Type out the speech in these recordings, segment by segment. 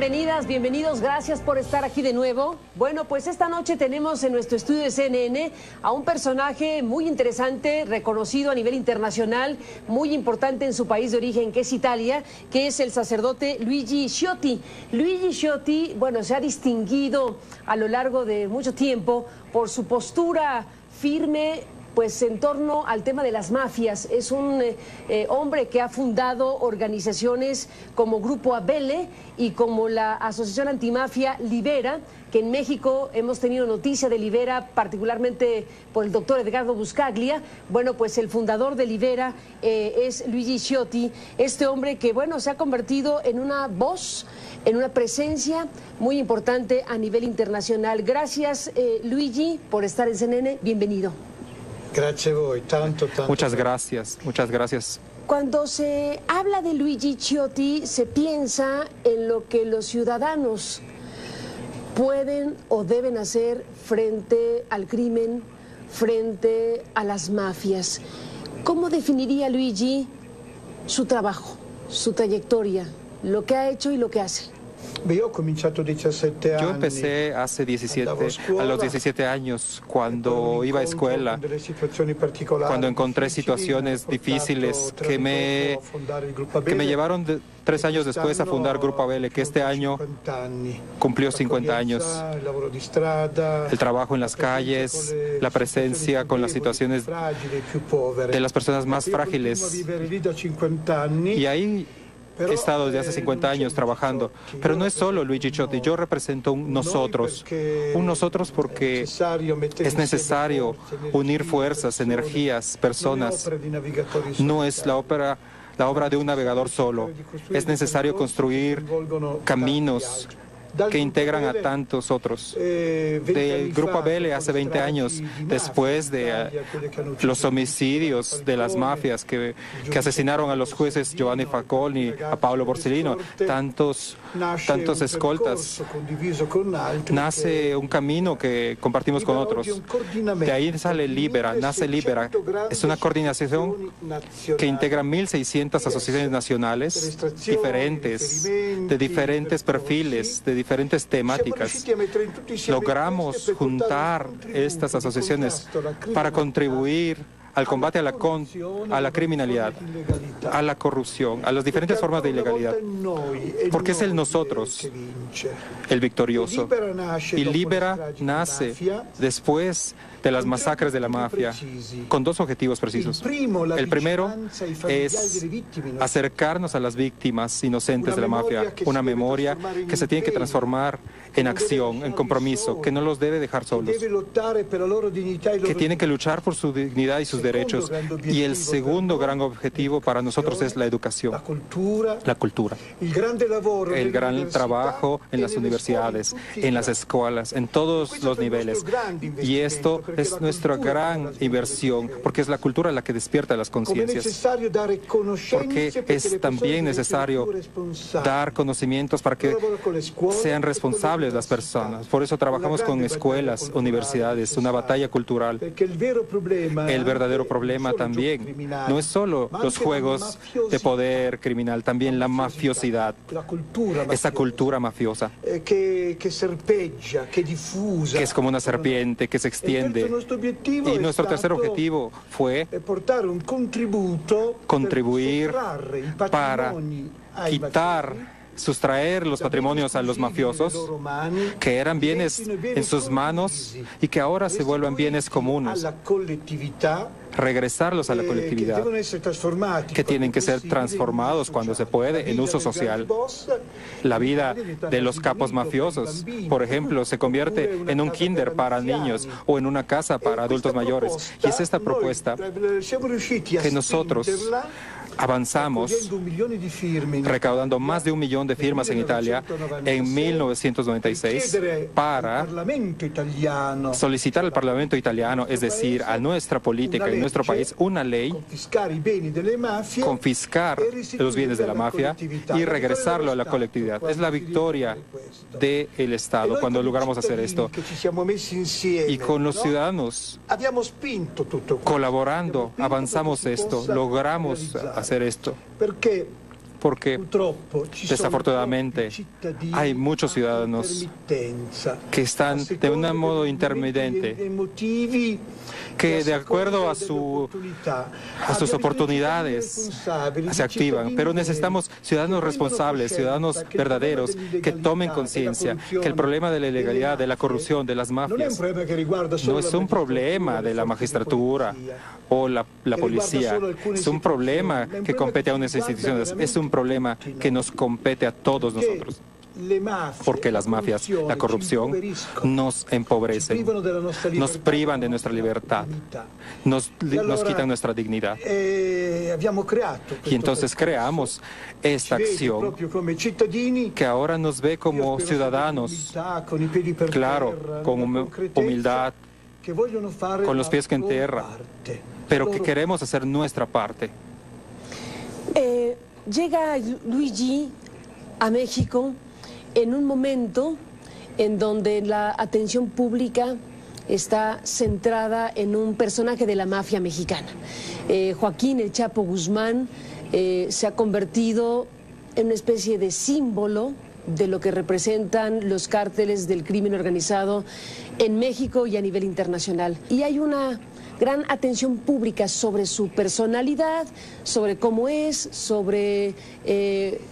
Bienvenidas, bienvenidos, gracias por estar aquí de nuevo. Bueno, pues esta noche tenemos en nuestro estudio de CNN a un personaje muy interesante, reconocido a nivel internacional, muy importante en su país de origen, que es Italia, que es el sacerdote Luigi Ciotti. Luigi Ciotti, bueno, se ha distinguido a lo largo de mucho tiempo por su postura firme, pues en torno al tema de las mafias. Es un hombre que ha fundado organizaciones como Grupo Abele y como la Asociación Antimafia Libera, que en México hemos tenido noticia de Libera, particularmente por el doctor Edgardo Buscaglia. Bueno, pues el fundador de Libera es Luigi Ciotti, este hombre que, bueno, se ha convertido en una voz, en una presencia muy importante a nivel internacional. Gracias, Luigi, por estar en CNN. Bienvenido. Gracias a voi, tanto. Muchas gracias, muchas gracias. Cuando se habla de Luigi Ciotti, se piensa en lo que los ciudadanos pueden o deben hacer frente al crimen, frente a las mafias. ¿Cómo definiría Luigi su trabajo, su trayectoria, lo que ha hecho y lo que hace? Yo empecé hace a los 17 años, cuando iba a escuela, cuando encontré situaciones difíciles que me llevaron 3 años después a fundar Grupo Abele, que este año cumplió 50 años. El trabajo en las calles, la presencia con las situaciones de las personas más frágiles. Y ahí he estado desde hace 50 años trabajando, pero no es solo Luigi Ciotti, yo represento un nosotros porque es necesario unir fuerzas, energías, personas. No es la obra de un navegador solo, es necesario construir caminos que integran a tantos otros. Del Grupo Abele hace 20 años, después de los homicidios de las mafias que asesinaron a los jueces Giovanni Falcone, a Paolo Borsellino, tantos escoltas, nace un camino que compartimos con otros. De ahí sale Libera, nace Libera. Es una coordinación que integra 1.600 asociaciones nacionales diferentes, de diferentes perfiles, de diferentes temáticas. Logramos juntar estas asociaciones para contribuir al combate a la criminalidad, a la corrupción, a las diferentes formas de ilegalidad. Porque es el nosotros el victorioso. Y Libera nace después de las masacres de la mafia, con 2 objetivos precisos. El primero es acercarnos a las víctimas inocentes de la mafia, una memoria que se tiene que transformar en acción, en compromiso, que no los debe dejar solos, que tiene que luchar por su dignidad y sus derechos. Y el segundo gran objetivo para nosotros es la educación, la cultura, el gran trabajo en las universidades, en las escuelas, en todos los niveles. Y esto es nuestra gran inversión, porque es la cultura la que despierta las conciencias, porque es también necesario dar conocimientos para que sean responsables las personas. Por eso trabajamos con escuelas, universidades, una batalla cultural. El verdadero problema también no es solo los juegos de poder criminal, también la mafiosidad, esa cultura mafiosa, que es como una serpiente que se extiende. Y nuestro tercer objetivo fue contribuir para sustraer los patrimonios a los mafiosos, que eran bienes en sus manos y que ahora se vuelven bienes comunes, regresarlos a la colectividad, que tienen que ser transformados cuando se puede en uso social. La vida de los capos mafiosos, por ejemplo, se convierte en un kinder para niños o en una casa para adultos mayores. Y es esta propuesta que nosotros avanzamos recaudando más de 1 millón de firmas en Italia en 1996 para solicitar al Parlamento italiano, es decir, a nuestra política en nuestro país, una ley, confiscar los bienes de la mafia y regresarlo a la colectividad. Es la victoria del Estado cuando logramos hacer esto. Y con los ciudadanos colaborando, avanzamos esto, logramos hacer esto. porque desafortunadamente hay muchos ciudadanos que están de un modo intermitente, que de acuerdo a sus oportunidades se activan, pero necesitamos ciudadanos responsables, ciudadanos verdaderos, que tomen conciencia que el problema de la ilegalidad, de la corrupción, de las mafias, no es un problema de la magistratura o la policía, es un problema que compete a unas instituciones, es un problema que nos compete a todos nosotros. Porque las mafias, la corrupción, nos empobrecen, nos privan de nuestra libertad, nos quitan nuestra dignidad. Y entonces creamos esta acción que ahora nos ve como ciudadanos, claro, con humildad, con los pies en tierra, pero que queremos hacer nuestra parte. Llega Luigi a México en un momento en donde la atención pública está centrada en un personaje de la mafia mexicana. Joaquín El Chapo Guzmán se ha convertido en una especie de símbolo de lo que representan los cárteles del crimen organizado en México y a nivel internacional. Y hay una gran atención pública sobre su personalidad, sobre cómo es, sobre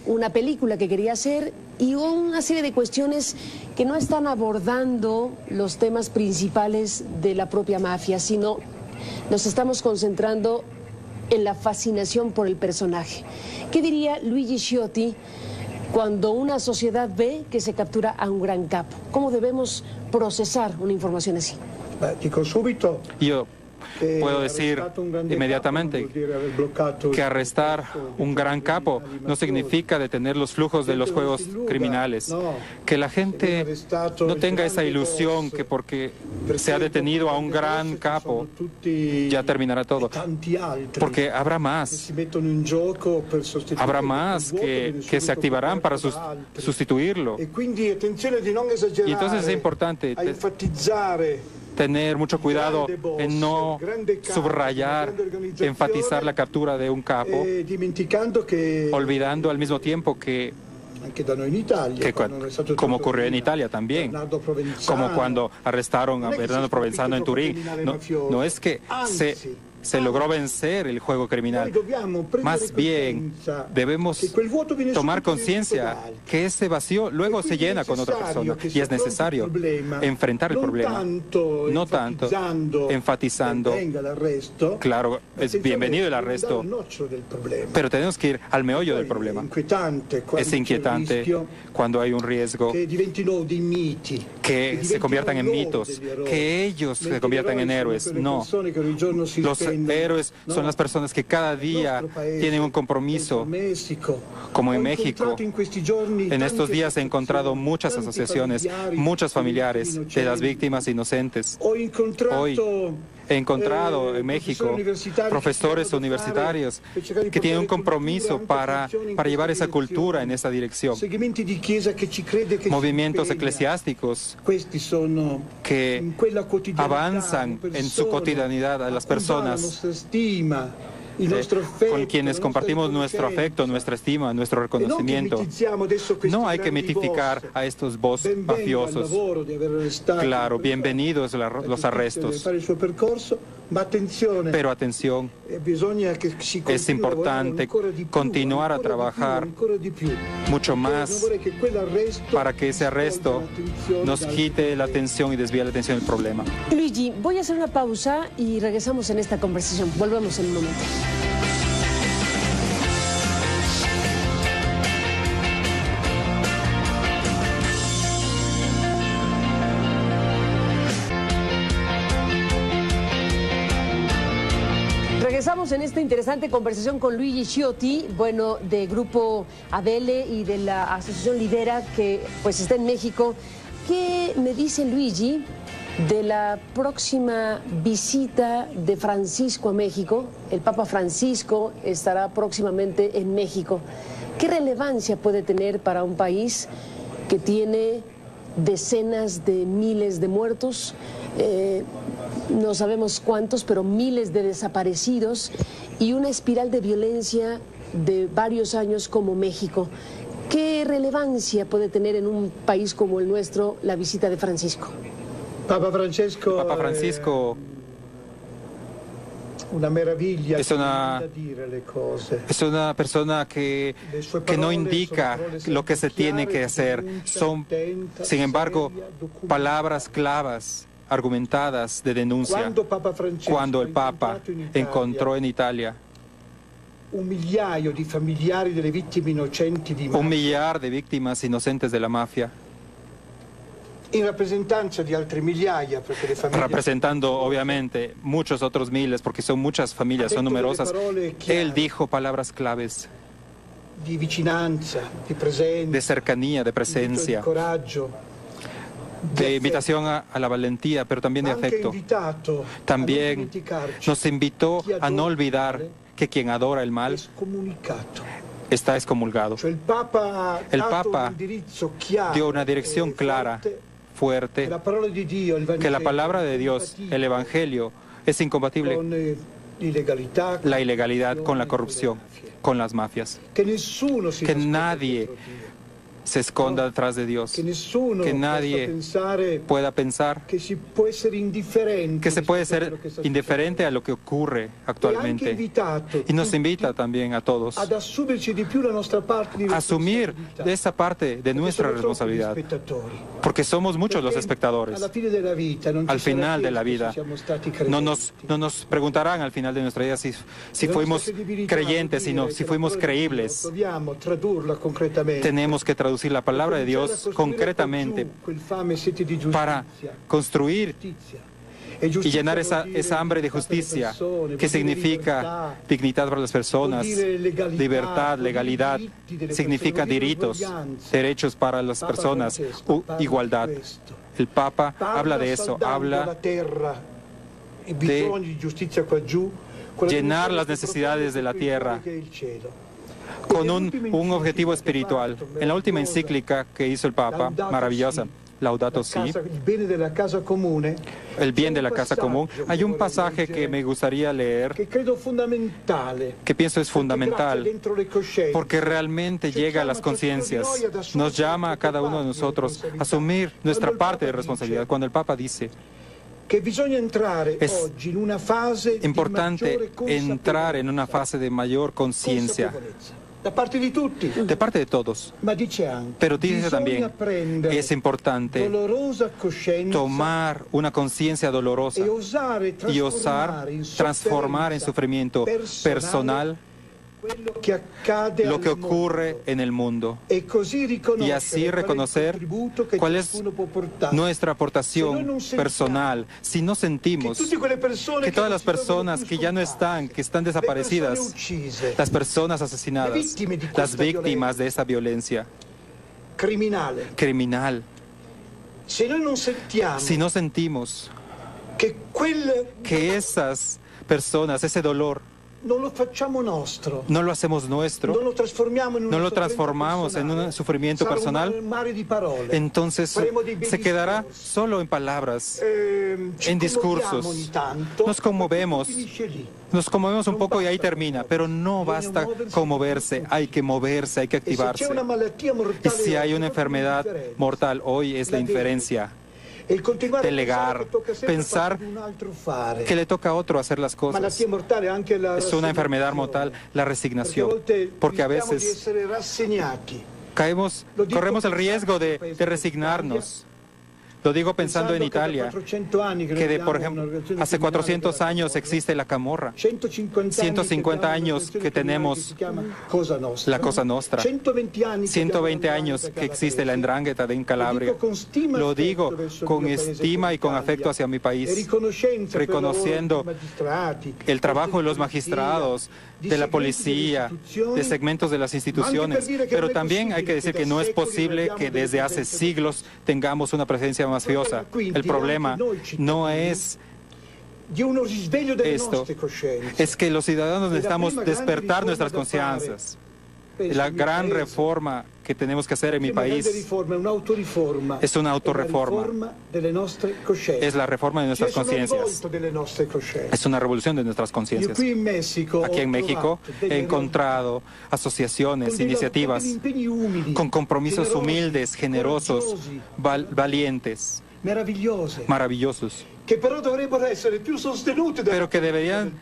una película que quería hacer y una serie de cuestiones que no están abordando los temas principales de la propia mafia, sino nos estamos concentrando en la fascinación por el personaje. ¿Qué diría Luigi Ciotti cuando una sociedad ve que se captura a un gran capo? ¿Cómo debemos procesar una información así? Yo puedo decir inmediatamente que arrestar un gran capo no significa detener los flujos de los juegos criminales. Que la gente no tenga esa ilusión que porque se ha detenido a un gran capo ya terminará todo. Porque habrá más que se activarán para sustituirlo. Y entonces es importante tener mucho cuidado en no subrayar, enfatizar la captura de un capo, olvidando al mismo tiempo que como ocurrió en Italia también, como cuando arrestaron a Bernardo Provenzano en Turín. No es que se logró vencer el juego criminal. Más bien, debemos tomar conciencia que ese vacío luego se llena con otra persona y es necesario enfrentar el problema, no tanto enfatizando. Claro, es bienvenido el arresto, pero tenemos que ir al meollo del problema. Es inquietante cuando hay un riesgo que se conviertan en mitos, que ellos se conviertan en héroes. No, los héroes son las personas que cada día tienen un compromiso, como en México. En estos días he encontrado muchas asociaciones, muchos familiares de las víctimas inocentes. Hoy he encontrado en México profesores universitarios que tienen un compromiso para llevar esa cultura en esa dirección. Movimientos eclesiásticos que avanzan en su cotidianidad a las personas, con quienes compartimos nuestro afecto, nuestra estima, nuestro reconocimiento. No hay que mitificar a estos boss mafiosos. Claro, bienvenidos los arrestos. Pero atención, es importante continuar a trabajar mucho más para que ese arresto nos quite la atención y desvíe la atención del problema. Luigi, voy a hacer una pausa y regresamos en esta conversación. Volvemos en un momento. Regresamos en esta interesante conversación con Luigi Ciotti, bueno, de Grupo Adele y de la Asociación Lidera, que pues está en México. ¿Qué me dice Luigi de la próxima visita de Francisco a México? El Papa Francisco estará próximamente en México. ¿Qué relevancia puede tener para un país que tiene decenas de miles de muertos? No sabemos cuántos, pero miles de desaparecidos y una espiral de violencia de varios años como México. ¿Qué relevancia puede tener en un país como el nuestro la visita de Francisco? Papa Francesco una meraviglia, es una persona que no indica lo que se tiene que hacer. Son, sin embargo, palabras claras, argumentadas de denuncia. Cuando el Papa encontró en Italia un millar de víctimas inocentes de la mafia, representando obviamente muchos otros miles, porque son muchas familias, son numerosas. Él dijo palabras claves de cercanía, de presencia, de invitación a la valentía, pero también de afecto. También nos invitó a no olvidar que quien adora el mal está excomulgado. El Papa dio una dirección clara, fuerte, que la palabra de Dios, el Evangelio, es incompatible la ilegalidad con la corrupción, con las mafias. Que nadie se esconda detrás de Dios, que nadie pueda pensar que se puede ser indiferente a lo que ocurre actualmente. Y nos invita también a todos a asumir esa parte de nuestra responsabilidad, porque somos muchos los espectadores. Al final de la vida, no nos preguntarán al final de nuestra vida si fuimos creyentes, sino si fuimos creíbles. Tenemos que traducir la palabra de Dios concretamente para construir y llenar esa hambre de justicia, que significa dignidad para las personas, libertad, legalidad, significa derechos para las personas, igualdad. El Papa habla de eso, habla de llenar las necesidades de la tierra con un objetivo espiritual. En la última encíclica que hizo el Papa, maravillosa, Laudato Si, el bien de la casa común, hay un pasaje que me gustaría leer, que pienso es fundamental, porque realmente llega a las conciencias, nos llama a cada uno de nosotros a asumir nuestra parte de responsabilidad. Cuando el Papa dice: es importante entrar en una fase de mayor conciencia de parte de todos, pero dice también, es importante tomar una conciencia dolorosa y osar transformar en sufrimiento personal lo que ocurre en el mundo, y así reconocer cuál es nuestra aportación personal. Si no sentimos que todas las personas que ya no están, que están desaparecidas, las personas asesinadas, las víctimas de esa violencia criminal, si no sentimos que esas personas, ese dolor, no lo hacemos nuestro, no lo transformamos en un sufrimiento personal, entonces se quedará solo en palabras, en discursos. Nos conmovemos un poco y ahí termina, pero no basta conmoverse, hay que moverse, hay que activarse. Y si hay una enfermedad mortal, hoy es la indiferencia. Delegar, pensar que le toca a otro hacer las cosas. Es una enfermedad mortal la resignación, porque a veces corremos el riesgo de resignarnos. Lo digo pensando en Italia, que por ejemplo, hace 400 años existe la camorra, 150 años que tenemos la Cosa Nostra, 120 años que existe la 'Ndrangheta en Calabria. Lo digo con estima y con afecto hacia mi país, reconociendo el trabajo de los magistrados, de la policía, de segmentos de las instituciones, pero también hay que decir que no es posible que desde hace siglos tengamos una presencia mafiosa. El problema no es esto, es que los ciudadanos necesitamos despertar nuestras conciencias. la gran reforma que tenemos que hacer en mi país es una autorreforma. Es la reforma de nuestras conciencias. Es una revolución de nuestras conciencias. Aquí en México he encontrado asociaciones, iniciativas con compromisos humildes, generosos, valientes, maravillosos, pero que deberían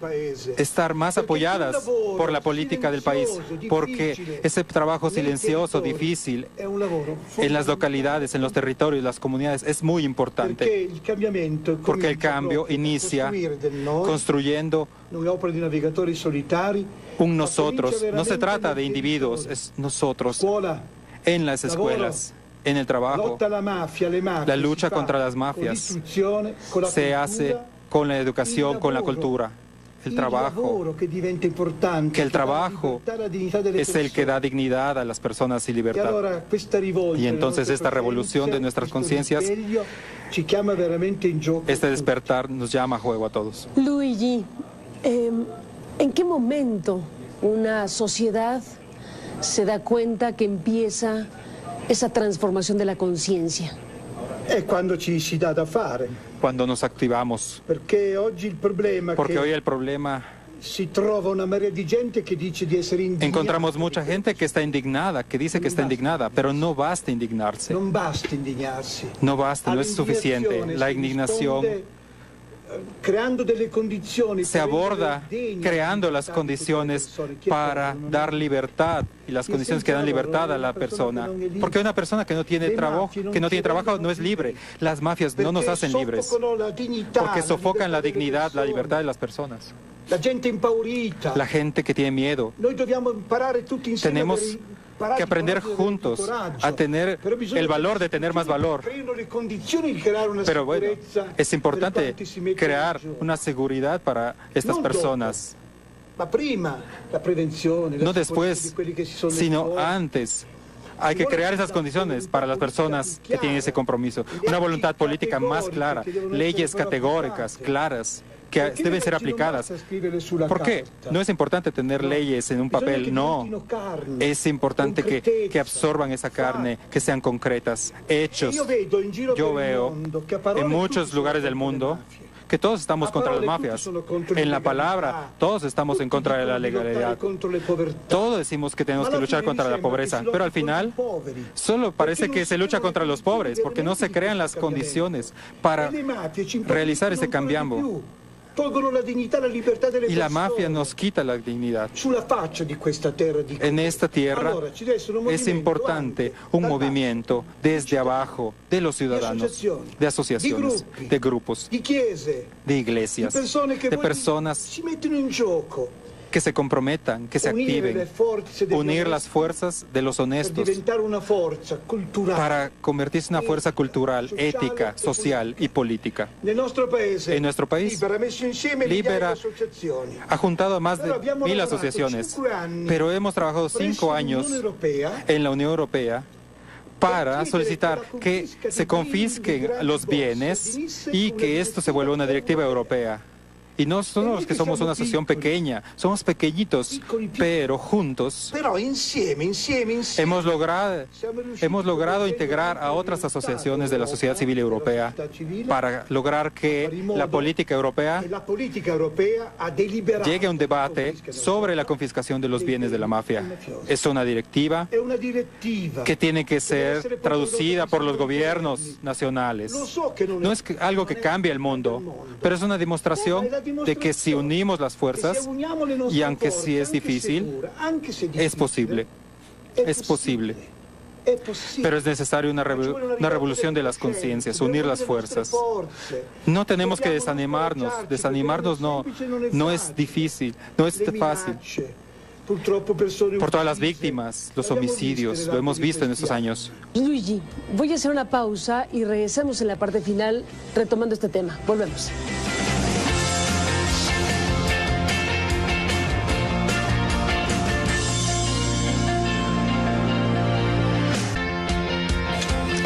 estar más apoyadas por la política del país, porque ese trabajo silencioso, difícil, en las localidades, en los territorios, las comunidades, es muy importante, porque el cambio inicia construyendo un nosotros. No se trata de individuos, es nosotros en las escuelas, en el trabajo. La lucha contra las mafias se hace con la educación, con la cultura. El trabajo, que el trabajo es el que da dignidad a las personas y libertad. Y entonces esta revolución de nuestras conciencias, este despertar nos llama a juego a todos. Luigi, ¿en qué momento una sociedad se da cuenta que empieza esa transformación de la conciencia? Cuando nos activamos. Porque hoy el problema encontramos mucha gente que está indignada, que dice que está indignada, pero no basta indignarse. No basta, no es suficiente. La indignación se aborda creando las condiciones para dar libertad, y las condiciones que dan libertad a la persona, porque una persona que no tiene trabajo no es libre. Las mafias no nos hacen libres, porque sofocan la dignidad, la libertad de las personas. La gente que tiene miedo. Tenemos que aprender juntos a tener el valor de tener más valor. Pero bueno, es importante crear una seguridad para estas personas. No después, sino antes. Hay que crear esas condiciones para las personas que tienen ese compromiso. Una voluntad política más clara, leyes categóricas, claras, que deben ser aplicadas. ¿Por qué? No es importante tener leyes en un papel, no. Es importante que absorban esa carne, que sean concretas, hechos. Yo veo en muchos lugares del mundo que todos estamos contra las mafias. En la palabra, todos estamos en contra de la legalidad. Todos decimos que tenemos que luchar contra la pobreza, pero al final solo parece que se lucha contra los pobres, porque no se crean las condiciones para realizar ese cambio. Y la mafia nos quita la dignidad. En esta tierra es importante un movimiento desde abajo, de los ciudadanos, de asociaciones, de grupos, de iglesias, de personas que se comprometan, que se activen, unir las fuerzas de los honestos para convertirse en una fuerza cultural, ética, social y política. En nuestro país, Libera ha juntado a más de 1000 asociaciones, pero hemos trabajado 5 años en la Unión Europea para solicitar que se confisquen los bienes y que esto se vuelva una directiva europea. Y no somos los que somos una asociación pequeña, somos pequeñitos, pero juntos hemos logrado integrar a otras asociaciones de la sociedad civil europea para lograr que la política europea llegue a un debate sobre la confiscación de los bienes de la mafia. Es una directiva que tiene que ser traducida por los gobiernos nacionales. No es algo que cambie el mundo, pero es una demostración de que si unimos las fuerzas, y aunque sí es difícil, es posible. Es posible. Pero es necesaria una revolución de las conciencias, unir las fuerzas. No tenemos que desanimarnos. Desanimarnos no es difícil, no es fácil. Por todas las víctimas, los homicidios, lo hemos visto en estos años. Luigi, voy a hacer una pausa y regresamos en la parte final retomando este tema. Volvemos.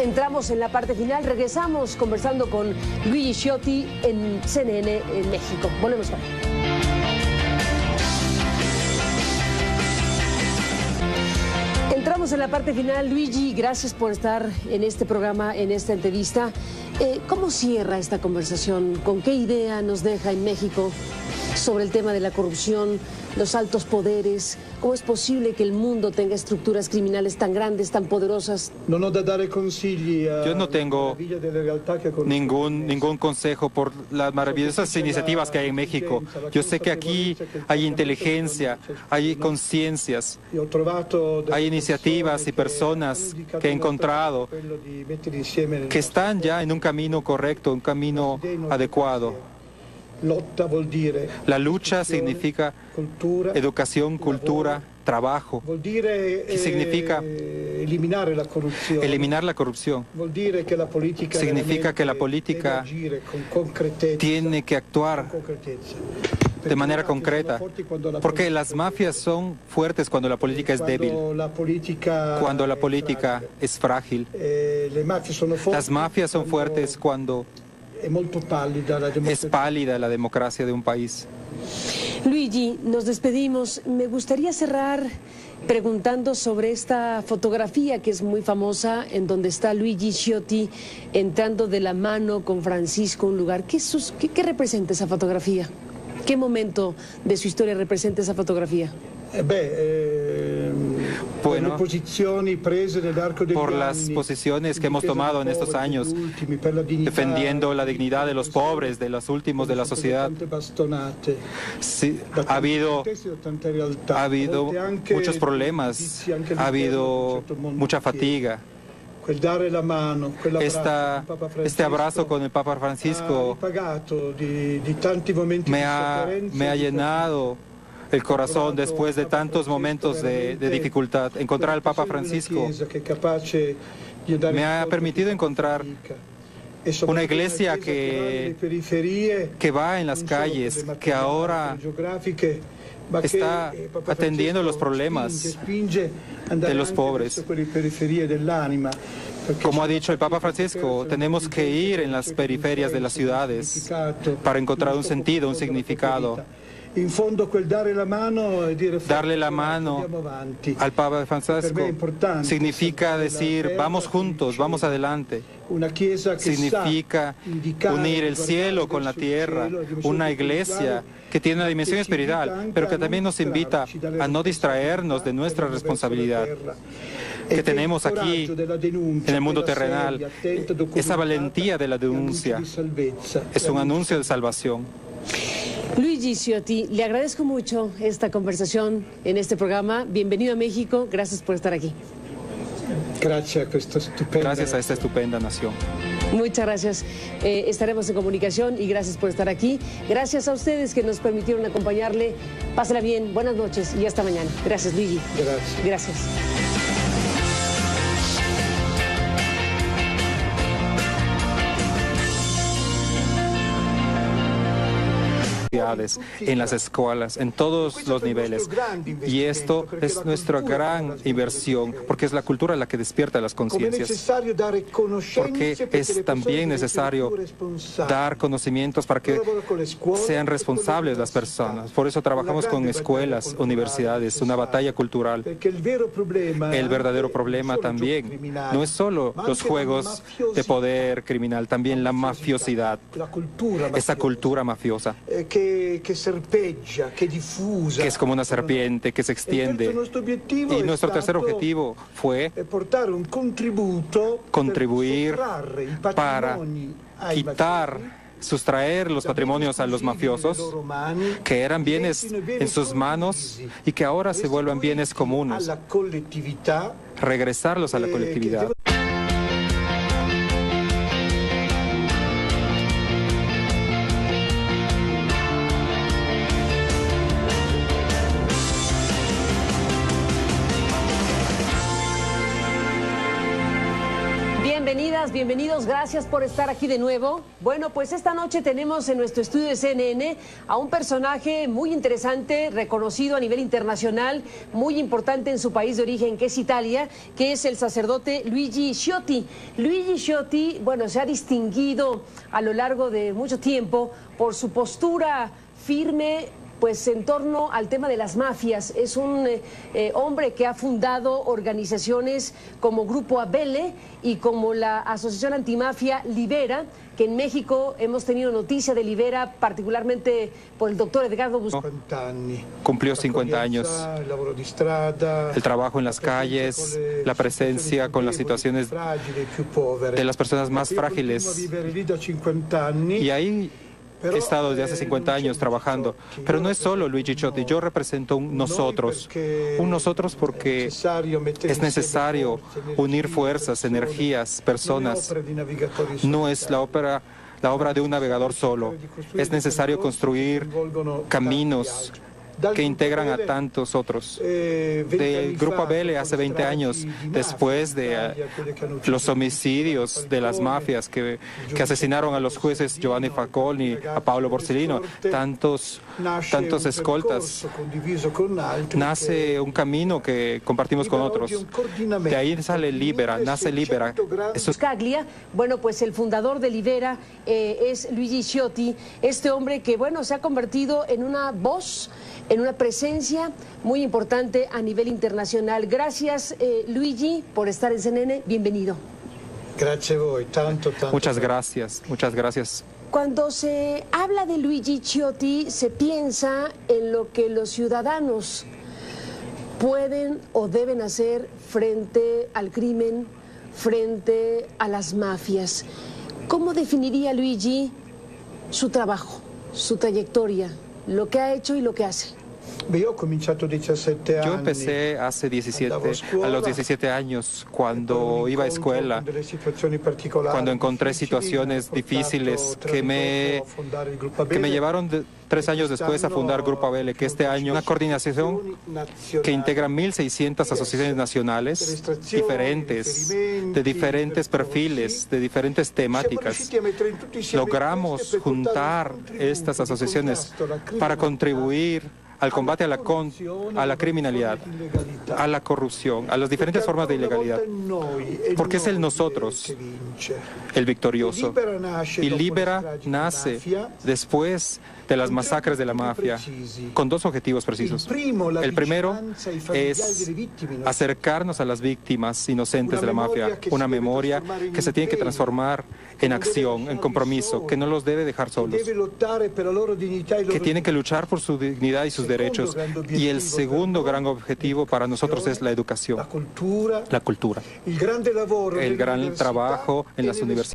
Entramos en la parte final, regresamos conversando con Luigi Ciotti en CNN en México. Volvemos con él. estamos en la parte final. Luigi, gracias por estar en este programa, en esta entrevista. ¿Cómo cierra esta conversación? ¿Con qué idea nos deja en México sobre el tema de la corrupción, los altos poderes? ¿Cómo es posible que el mundo tenga estructuras criminales tan grandes, tan poderosas? Yo no tengo ningún consejo por las maravillosas iniciativas que hay en México. Yo sé que aquí hay inteligencia, hay conciencias, hay iniciativas y personas que he encontrado que están ya en un camino correcto, un camino adecuado. La lucha significa educación, cultura, trabajo. Y significa eliminar la corrupción. Significa que la política tiene que actuar de manera concreta, porque las mafias son fuertes cuando la política es débil, cuando la política es frágil. Las mafias son fuertes cuando es pálida la democracia de un país. Luigi, nos despedimos. Me gustaría cerrar preguntando sobre esta fotografía que es muy famosa, en donde está Luigi Scioti entrando de la mano con Francisco a un lugar. ¿Qué representa esa fotografía? ¿Qué momento de su historia representa esa fotografía? Bueno, por las posiciones que hemos tomado en estos años, defendiendo la dignidad de los pobres, de los últimos de la sociedad. Sí, ha habido muchos problemas, ha habido mucha fatiga. Este abrazo con el Papa Francisco me ha llenado el corazón después de tantos momentos de dificultad. Encontrar al Papa Francisco me ha permitido encontrar una iglesia que va en las calles, que ahora está atendiendo los problemas de los pobres. Como ha dicho el Papa Francisco, tenemos que ir en las periferias de las ciudades para encontrar un sentido, un significado. Darle la mano al Papa Francisco significa decir, vamos juntos, vamos adelante. Significa unir el cielo con la tierra, una iglesia que tiene una dimensión espiritual, pero que también nos invita a no distraernos de nuestra responsabilidad que tenemos aquí en el mundo terrenal. Esa valentía de la denuncia es un anuncio de salvación. Luigi Scioti, le agradezco mucho esta conversación en este programa. Bienvenido a México, gracias por estar aquí. Gracias a esta estupenda nación. Muchas gracias. Estaremos en comunicación y gracias por estar aquí. Gracias a ustedes que nos permitieron acompañarle. Pásela bien, buenas noches y hasta mañana. Gracias, Luigi. Gracias. En las escuelas, en todos los niveles. Y esto es nuestra gran inversión, porque es la cultura la que despierta las conciencias. Porque es también necesario dar conocimientos para que sean responsables las personas. Por eso trabajamos con escuelas, universidades, una batalla cultural. El verdadero problema también no es solo los juegos de poder criminal, también la mafiosidad, esa cultura mafiosa. Que es como una serpiente que se extiende. Y nuestro tercer objetivo fue contribuir para sustraer los patrimonios a los mafiosos, que eran bienes en sus manos y que ahora se vuelvan bienes comunes, regresarlos a la colectividad. Bienvenidos, gracias por estar aquí de nuevo. Bueno, pues esta noche tenemos en nuestro estudio de CNN a un personaje muy interesante, reconocido a nivel internacional, muy importante en su país de origen, que es Italia, que es el sacerdote Luigi Scioti. Luigi Scioti, bueno, se ha distinguido a lo largo de mucho tiempo por su postura firme, pues en torno al tema de las mafias. Es un hombre que ha fundado organizaciones como Grupo Abele y como la Asociación Antimafia Libera, que en México hemos tenido noticia de Libera, particularmente por el doctor Edgardo Bustamante. Cumplió 50 años. El trabajo en las calles, la presencia con las situaciones de las personas más frágiles. Y ahí he estado desde hace 50 años trabajando, pero no es solo Luigi Ciotti, yo represento un nosotros porque es necesario unir fuerzas, energías, personas. No es la obra de un navegador solo, es necesario construir caminos que integran a tantos otros. Del Grupo Abele hace 20 años, después de los homicidios de las mafias que asesinaron a los jueces Giovanni Falcone y a Paolo Borsellino, tantos escoltas, nace un camino que compartimos con otros. De ahí sale Libera, nace Libera. Caglia, bueno, pues el fundador de Libera es Luigi Ciotti, este hombre que, bueno, se ha convertido en una voz, en una presencia muy importante a nivel internacional. Gracias, Luigi, por estar en CNN. Bienvenido. Gracias a voi, tanto. Muchas gracias, muchas gracias. Cuando se habla de Luigi Ciotti, se piensa en lo que los ciudadanos pueden o deben hacer frente al crimen, frente a las mafias. ¿Cómo definiría Luigi su trabajo, su trayectoria, lo que ha hecho y lo que hace? Yo empecé hace a los 17 años, cuando iba a escuela, cuando encontré situaciones difíciles que me llevaron 3 años después a fundar Grupo Abele, que este año una coordinación que integra 1.600 asociaciones nacionales diferentes, de diferentes perfiles, de diferentes temáticas. Logramos juntar estas asociaciones para contribuir al combate a la criminalidad, a la corrupción, a las diferentes formas de ilegalidad, porque es el nosotros el victorioso. Y Libera nace después de las masacres de la mafia, con 2 objetivos precisos. El primero es acercarnos a las víctimas inocentes de la mafia, una memoria que se tiene que transformar en acción, en compromiso, que no los debe dejar solos, que tienen que luchar por su dignidad y sus derechos. Y el segundo gran objetivo para nosotros es la educación, la cultura, el gran trabajo en las universidades.